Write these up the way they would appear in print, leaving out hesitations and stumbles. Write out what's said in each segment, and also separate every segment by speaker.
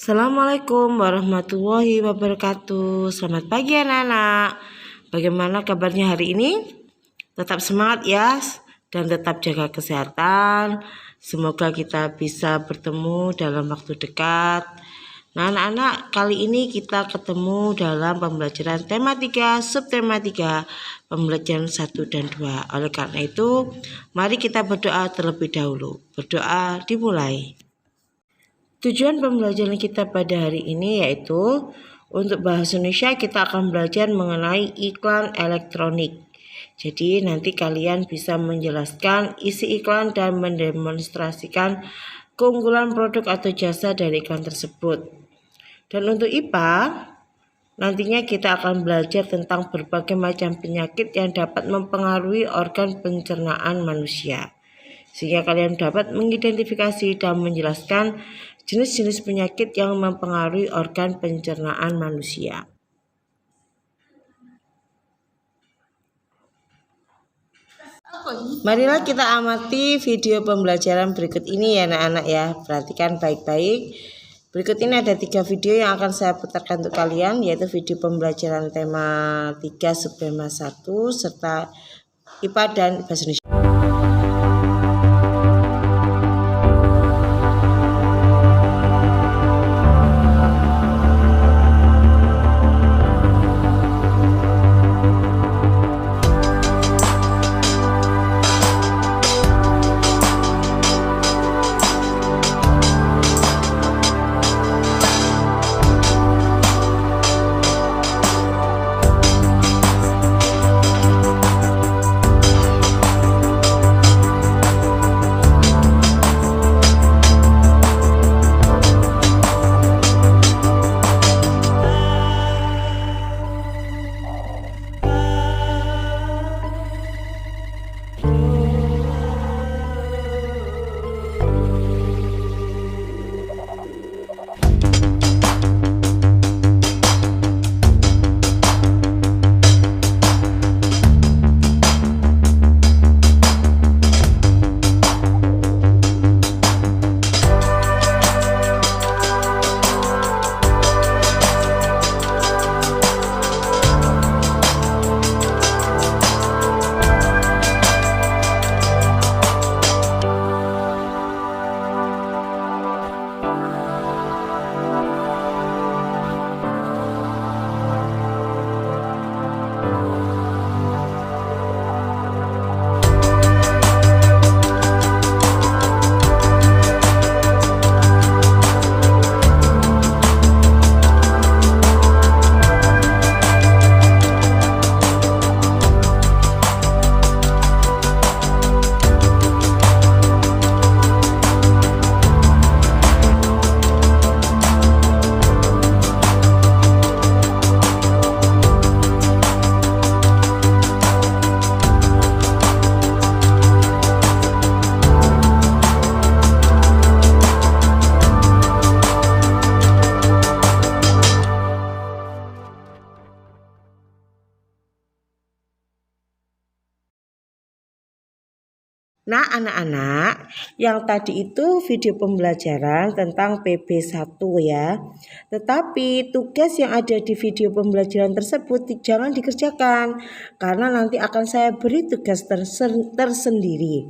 Speaker 1: Assalamualaikum warahmatullahi wabarakatuh. Selamat pagi anak-anak. Bagaimana kabarnya hari ini? Tetap semangat ya, dan tetap jaga kesehatan. Semoga kita bisa bertemu dalam waktu dekat. Nah anak-anak, kali ini kita ketemu dalam pembelajaran tema 3, subtema 3, pembelajaran 1 dan 2. Oleh karena itu, mari kita berdoa terlebih dahulu. Berdoa dimulai. Tujuan pembelajaran kita pada hari ini yaitu untuk bahasa Indonesia kita akan belajar mengenai iklan elektronik. Jadi nanti kalian bisa menjelaskan isi iklan dan mendemonstrasikan keunggulan produk atau jasa dari iklan tersebut. Dan untuk IPA, nantinya kita akan belajar tentang berbagai macam penyakit yang dapat mempengaruhi organ pencernaan manusia. Sehingga kalian dapat mengidentifikasi dan menjelaskan jenis-jenis penyakit yang mempengaruhi organ pencernaan manusia. Marilah kita amati video pembelajaran berikut ini ya anak-anak ya. Perhatikan baik-baik. Berikut ini ada 3 video yang akan saya putarkan untuk kalian, yaitu video pembelajaran tema 3 subtema 1 serta IPA dan bahasa Indonesia. Nah anak-anak, yang tadi itu video pembelajaran tentang PB1 ya. Tetapi tugas yang ada di video pembelajaran tersebut jangan dikerjakan, karena nanti akan saya beri tugas tersendiri.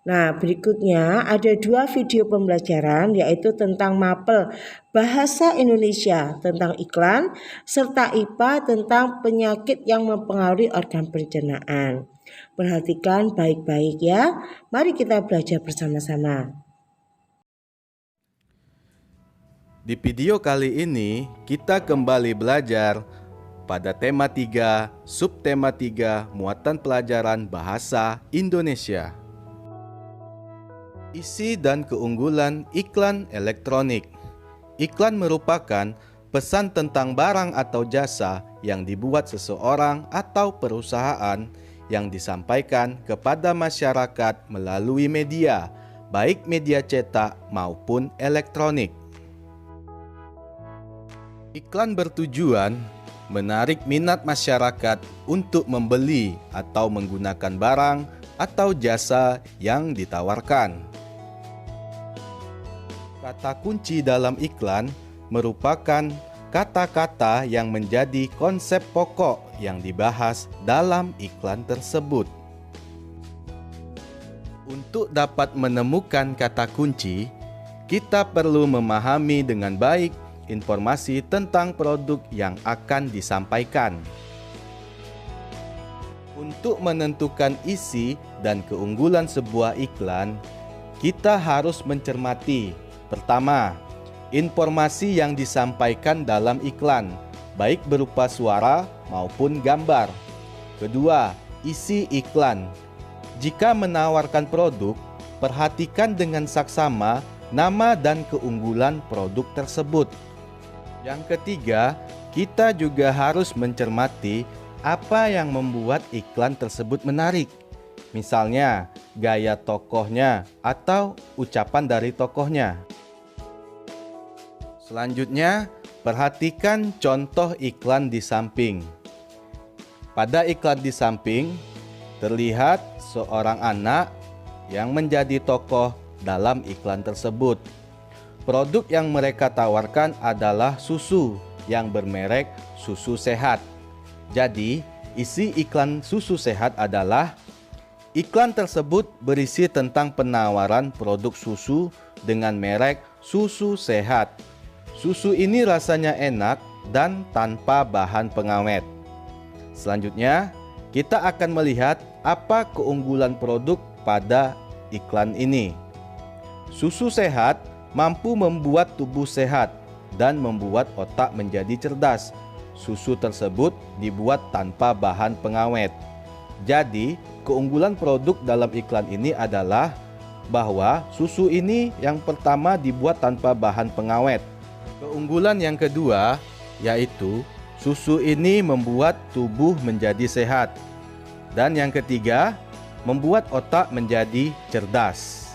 Speaker 1: Nah berikutnya ada 2 video pembelajaran, yaitu tentang mapel bahasa Indonesia tentang iklan, serta IPA tentang penyakit yang mempengaruhi organ pencernaan. Perhatikan baik-baik ya. Mari kita belajar bersama-sama.
Speaker 2: Di video kali ini kita kembali belajar pada tema 3, subtema 3, muatan pelajaran bahasa Indonesia. Isi dan keunggulan iklan elektronik. Iklan merupakan pesan tentang barang atau jasa yang dibuat seseorang atau perusahaan yang disampaikan kepada masyarakat melalui media, baik media cetak maupun elektronik. Iklan bertujuan menarik minat masyarakat untuk membeli atau menggunakan barang atau jasa yang ditawarkan. Kata kunci dalam iklan merupakan kata-kata yang menjadi konsep pokok yang dibahas dalam iklan tersebut. Untuk dapat menemukan kata kunci, kita perlu memahami dengan baik informasi tentang produk yang akan disampaikan. Untuk menentukan isi dan keunggulan sebuah iklan, kita harus mencermati, pertama, informasi yang disampaikan dalam iklan, baik berupa suara maupun gambar. Kedua, isi iklan. Jika menawarkan produk, perhatikan dengan saksama nama dan keunggulan produk tersebut. Yang ketiga, kita juga harus mencermati apa yang membuat iklan tersebut menarik. Misalnya, gaya tokohnya atau ucapan dari tokohnya. Selanjutnya, perhatikan contoh iklan di samping. Pada iklan di samping, terlihat seorang anak yang menjadi tokoh dalam iklan tersebut. Produk yang mereka tawarkan adalah susu yang bermerek Susu Sehat. Jadi, isi iklan susu sehat adalah iklan tersebut berisi tentang penawaran produk susu dengan merek Susu Sehat. Susu ini rasanya enak dan tanpa bahan pengawet. Selanjutnya, kita akan melihat apa keunggulan produk pada iklan ini. Susu sehat mampu membuat tubuh sehat dan membuat otak menjadi cerdas. Susu tersebut dibuat tanpa bahan pengawet. Jadi, keunggulan produk dalam iklan ini adalah bahwa susu ini yang pertama dibuat tanpa bahan pengawet. Keunggulan yang kedua yaitu susu ini membuat tubuh menjadi sehat. Dan yang ketiga, membuat otak menjadi cerdas.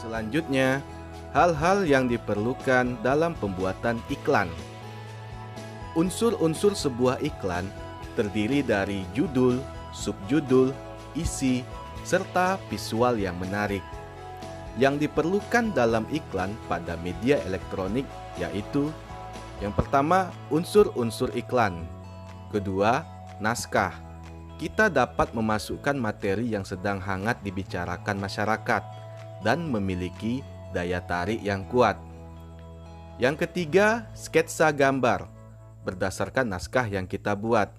Speaker 2: Selanjutnya, hal-hal yang diperlukan dalam pembuatan iklan. Unsur-unsur sebuah iklan terdiri dari judul, subjudul, isi, serta visual yang menarik. Yang diperlukan dalam iklan pada media elektronik yaitu: yang pertama, unsur-unsur iklan. Kedua, naskah. Kita dapat memasukkan materi yang sedang hangat dibicarakan masyarakat dan memiliki daya tarik yang kuat. Yang ketiga, sketsa gambar berdasarkan naskah yang kita buat.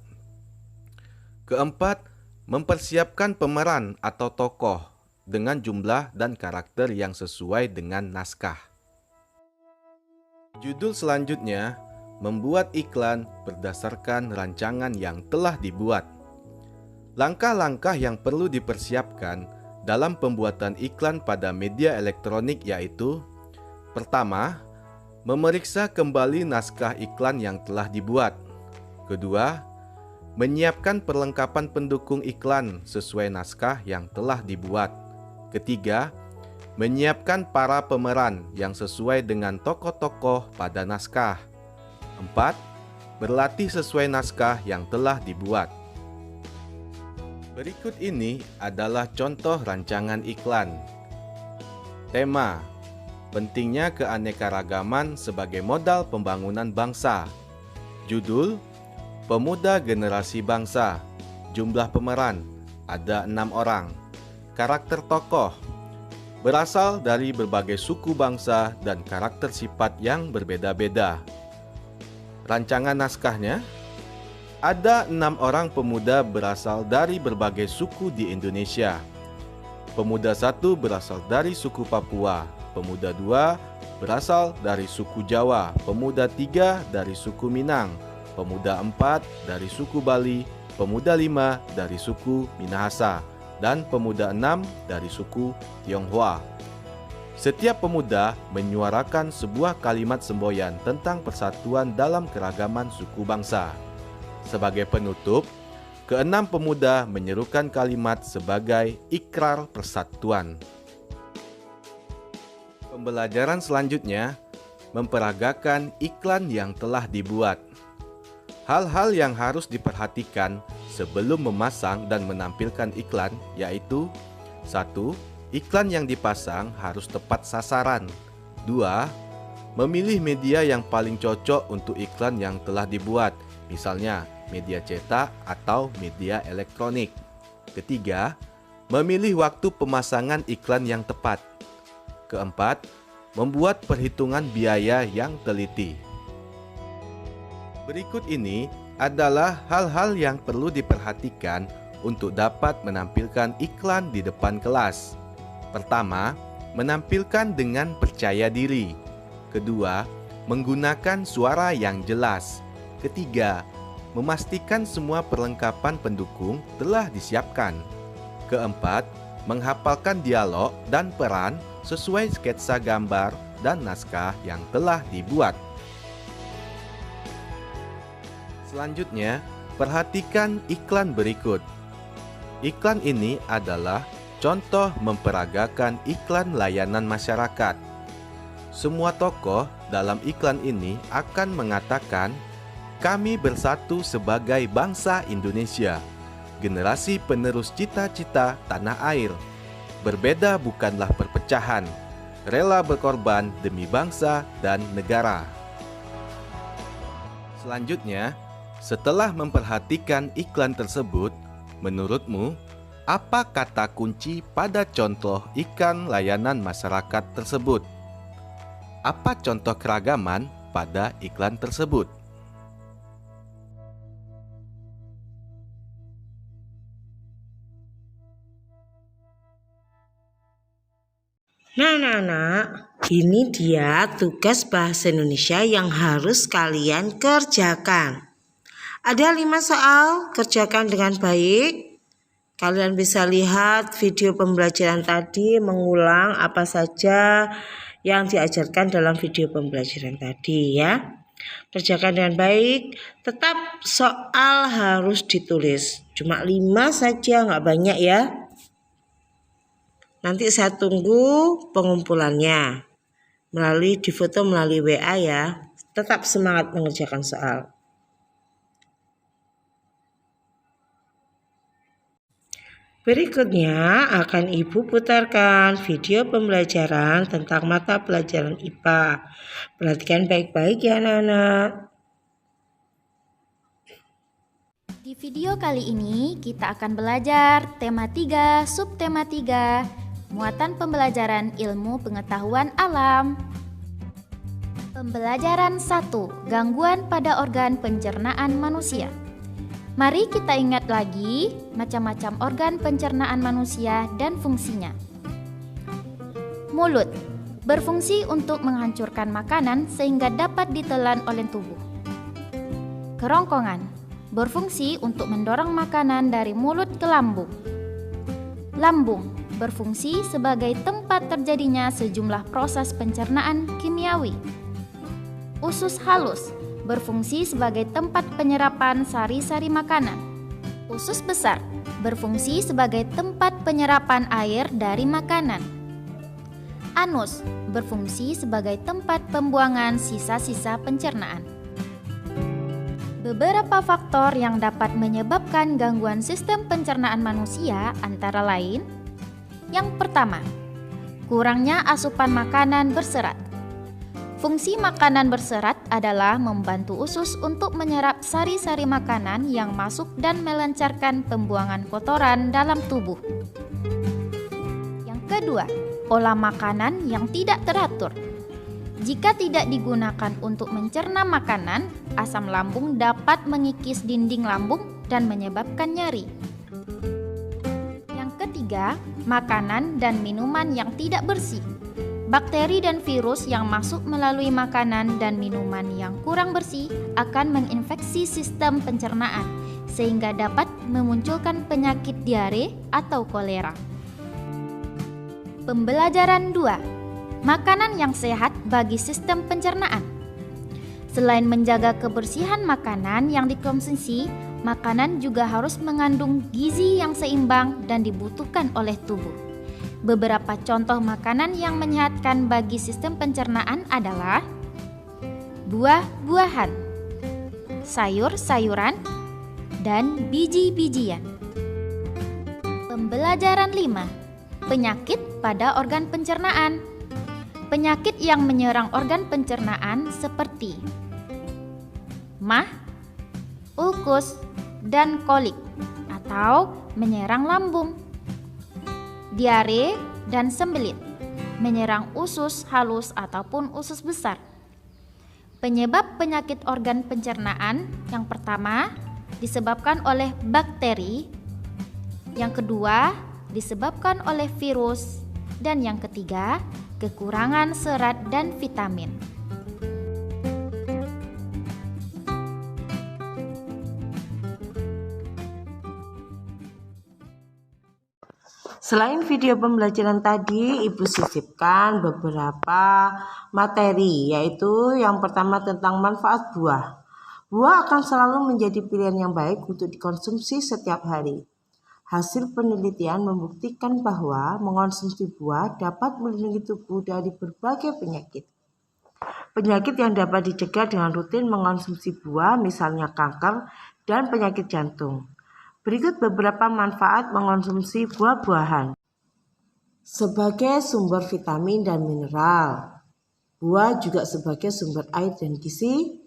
Speaker 2: Keempat, mempersiapkan pemeran atau tokoh dengan jumlah dan karakter yang sesuai dengan naskah. Judul selanjutnya, membuat iklan berdasarkan rancangan yang telah dibuat. Langkah-langkah yang perlu dipersiapkan dalam pembuatan iklan pada media elektronik yaitu: pertama, memeriksa kembali naskah iklan yang telah dibuat. Kedua, menyiapkan perlengkapan pendukung iklan sesuai naskah yang telah dibuat. Ketiga, menyiapkan para pemeran yang sesuai dengan tokoh-tokoh pada naskah. 4. Berlatih sesuai naskah yang telah dibuat. Berikut ini adalah contoh rancangan iklan. Tema: pentingnya keanekaragaman sebagai modal pembangunan bangsa. Judul: Pemuda Generasi Bangsa. Jumlah pemeran ada 6 orang. Karakter tokoh berasal dari berbagai suku bangsa dan karakter sifat yang berbeda-beda. Rancangan naskahnya, ada 6 orang pemuda berasal dari berbagai suku di Indonesia. Pemuda 1 berasal dari suku Papua, pemuda 2 berasal dari suku Jawa, pemuda 3 dari suku Minang, pemuda 4 dari suku Bali, pemuda 5 dari suku Minahasa, dan pemuda 6 dari suku Tionghoa. Setiap pemuda menyuarakan sebuah kalimat semboyan tentang persatuan dalam keragaman suku bangsa. Sebagai penutup, keenam pemuda menyerukan kalimat sebagai ikrar persatuan. Pembelajaran selanjutnya, memperagakan iklan yang telah dibuat. Hal-hal yang harus diperhatikan sebelum memasang dan menampilkan iklan yaitu: 1. Iklan yang dipasang harus tepat sasaran. 2. Memilih media yang paling cocok untuk iklan yang telah dibuat, misalnya media cetak atau media elektronik. Ketiga, memilih waktu pemasangan iklan yang tepat. Keempat, membuat perhitungan biaya yang teliti. Berikut ini adalah hal-hal yang perlu diperhatikan untuk dapat menampilkan iklan di depan kelas. Pertama, menampilkan dengan percaya diri. Kedua, menggunakan suara yang jelas. Ketiga, memastikan semua perlengkapan pendukung telah disiapkan. Keempat, menghafalkan dialog dan peran sesuai sketsa gambar dan naskah yang telah dibuat. Selanjutnya, perhatikan iklan berikut. Iklan ini adalah contoh memperagakan iklan layanan masyarakat. Semua tokoh dalam iklan ini akan mengatakan, "Kami bersatu sebagai bangsa Indonesia, generasi penerus cita-cita tanah air. Berbeda bukanlah perpecahan, rela berkorban demi bangsa dan negara." Selanjutnya, setelah memperhatikan iklan tersebut, menurutmu, apa kata kunci pada contoh iklan layanan masyarakat tersebut? Apa contoh keragaman pada iklan tersebut?
Speaker 1: Nah, ini dia tugas bahasa Indonesia yang harus kalian kerjakan. Ada 5 soal, kerjakan dengan baik. Kalian bisa lihat video pembelajaran tadi, mengulang apa saja yang diajarkan dalam video pembelajaran tadi ya. Kerjakan dengan baik. Tetap soal harus ditulis. Cuma 5 saja, nggak banyak ya. Nanti saya tunggu pengumpulannya di foto melalui WA ya. Tetap semangat mengerjakan soal. Berikutnya akan Ibu putarkan video pembelajaran tentang mata pelajaran IPA. Perhatikan baik-baik ya anak-anak.
Speaker 3: Di video kali ini kita akan belajar tema 3, subtema 3, muatan pembelajaran ilmu pengetahuan alam. Pembelajaran 1, gangguan pada organ pencernaan manusia. Mari kita ingat lagi macam-macam organ pencernaan manusia dan fungsinya. Mulut berfungsi untuk menghancurkan makanan sehingga dapat ditelan oleh tubuh. Kerongkongan berfungsi untuk mendorong makanan dari mulut ke lambung. Lambung berfungsi sebagai tempat terjadinya sejumlah proses pencernaan kimiawi. Usus halus berfungsi sebagai tempat penyerapan sari-sari makanan. Usus besar berfungsi sebagai tempat penyerapan air dari makanan. Anus berfungsi sebagai tempat pembuangan sisa-sisa pencernaan. Beberapa faktor yang dapat menyebabkan gangguan sistem pencernaan manusia antara lain: yang pertama, kurangnya asupan makanan berserat. Fungsi makanan berserat adalah membantu usus untuk menyerap sari-sari makanan yang masuk dan melancarkan pembuangan kotoran dalam tubuh. Yang kedua, pola makanan yang tidak teratur. Jika tidak digunakan untuk mencerna makanan, asam lambung dapat mengikis dinding lambung dan menyebabkan nyeri. Yang ketiga, makanan dan minuman yang tidak bersih. Bakteri dan virus yang masuk melalui makanan dan minuman yang kurang bersih akan menginfeksi sistem pencernaan, sehingga dapat memunculkan penyakit diare atau kolera. Pembelajaran 2. Makanan yang sehat bagi sistem pencernaan. Selain menjaga kebersihan makanan yang dikonsumsi, makanan juga harus mengandung gizi yang seimbang dan dibutuhkan oleh tubuh. Beberapa contoh makanan yang menyehatkan bagi sistem pencernaan adalah buah-buahan, sayur-sayuran, dan biji-bijian. Pembelajaran 5. Penyakit pada organ pencernaan. Penyakit yang menyerang organ pencernaan seperti MAH, ulkus, dan kolik atau menyerang lambung. Diare dan sembelit menyerang usus halus ataupun usus besar. Penyebab penyakit organ pencernaan yang pertama disebabkan oleh bakteri, yang kedua disebabkan oleh virus, dan yang ketiga kekurangan serat dan vitamin.
Speaker 1: Selain video pembelajaran tadi, Ibu sisipkan beberapa materi, yaitu yang pertama tentang manfaat buah. Buah akan selalu menjadi pilihan yang baik untuk dikonsumsi setiap hari. Hasil penelitian membuktikan bahwa mengonsumsi buah dapat melindungi tubuh dari berbagai penyakit. Penyakit yang dapat dicegah dengan rutin mengonsumsi buah, misalnya kanker dan penyakit jantung. Berikut beberapa manfaat mengonsumsi buah-buahan. Sebagai sumber vitamin dan mineral, buah juga sebagai sumber air dan gizi,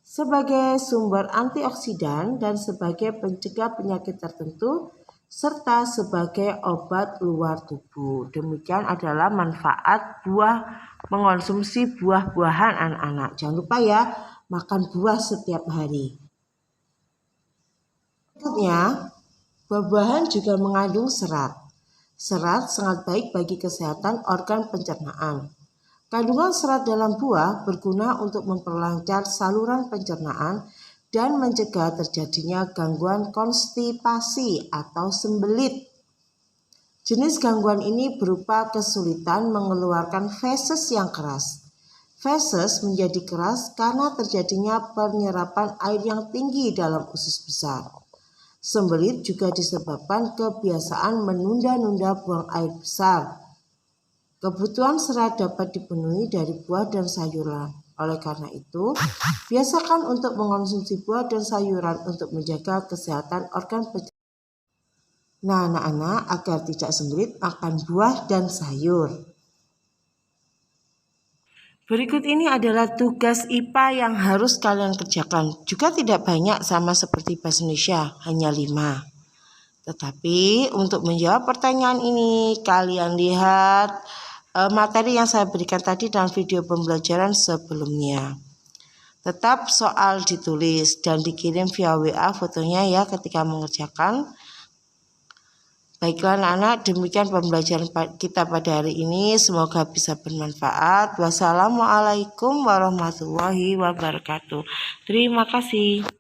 Speaker 1: sebagai sumber antioksidan dan sebagai pencegah penyakit tertentu, serta sebagai obat luar tubuh. Demikian adalah manfaat mengonsumsi buah-buahan anak-anak. Jangan lupa ya, makan buah setiap hari. Berikutnya, buah-buahan juga mengandung serat. Serat sangat baik bagi kesehatan organ pencernaan. Kandungan serat dalam buah berguna untuk memperlancar saluran pencernaan dan mencegah terjadinya gangguan konstipasi atau sembelit. Jenis gangguan ini berupa kesulitan mengeluarkan feses yang keras. Feses menjadi keras karena terjadinya penyerapan air yang tinggi dalam usus besar. Sembelit juga disebabkan kebiasaan menunda-nunda buang air besar. Kebutuhan serat dapat dipenuhi dari buah dan sayuran. Oleh karena itu, biasakan untuk mengonsumsi buah dan sayuran untuk menjaga kesehatan organ pencernaan. Nah, anak-anak, agar tidak sembelit, makan buah dan sayur. Berikut ini adalah tugas IPA yang harus kalian kerjakan. Juga tidak banyak, sama seperti bahasa Indonesia, hanya 5. Tetapi untuk menjawab pertanyaan ini, kalian lihat materi yang saya berikan tadi dalam video pembelajaran sebelumnya. Tetap soal ditulis dan dikirim via WA fotonya ya ketika mengerjakan. Baiklah anak-anak, demikian pembelajaran kita pada hari ini. Semoga bisa bermanfaat. Wassalamualaikum warahmatullahi wabarakatuh. Terima kasih.